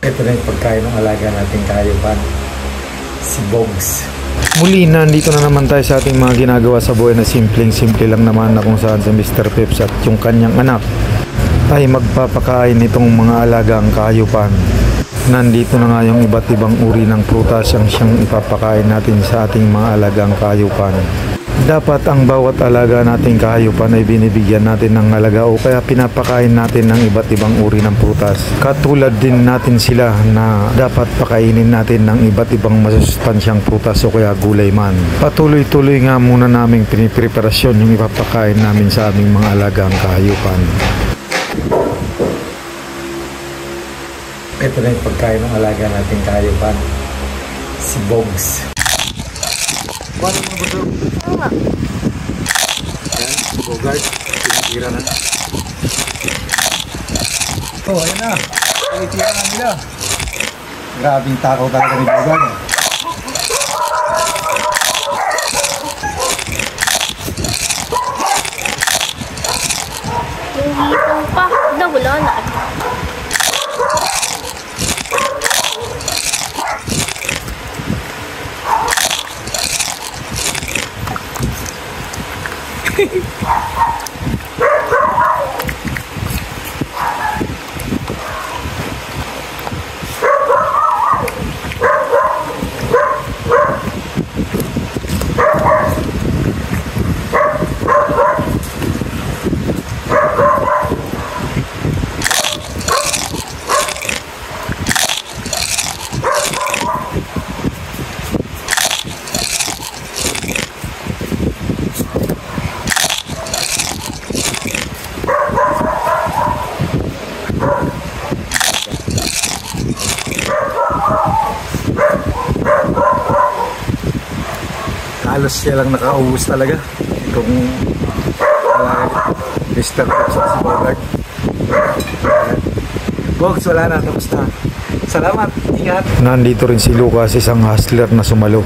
Ito na yung pagkain ng alaga nating kahayupan, si Bogs. Muli, nandito na naman tayo sa ating mga ginagawa sa buhay na simpleng-simple lang naman, na kung saan si Mr. Peps at yung kanyang anak ay magpapakain nitong mga alagang kahayupan. Nandito na nga yung iba't ibang uri ng prutas ang siyang ipapakain natin sa ating mga alagang kahayupan. Dapat ang bawat alaga nating kahayupan ay binibigyan natin ng alaga o kaya pinapakain natin ng iba't ibang uri ng prutas. Katulad din natin sila na dapat pakainin natin ng iba't ibang masustansyang prutas o kaya gulay man. Patuloy-tuloy nga muna naming pinipreparasyon yung ipapakain namin sa aming mga alagang kahayupan. Ito na yung pagkain ng alaga nating kahayupan, si Bogs. Paano mga buto? Tama. Yan, Bogart, pinitira na. Oh, ayan na. Pinitira na nila. Grabing takaw talaga ni Bogart. Yung hipong pa. Wala na. Halos siya lang nakaubos talaga itong Mr. Peps at si Bogart. Bogs, wala na, tapos na. Salamat, ingat. Nandito rin si Lucas, isang hustler na sumalo.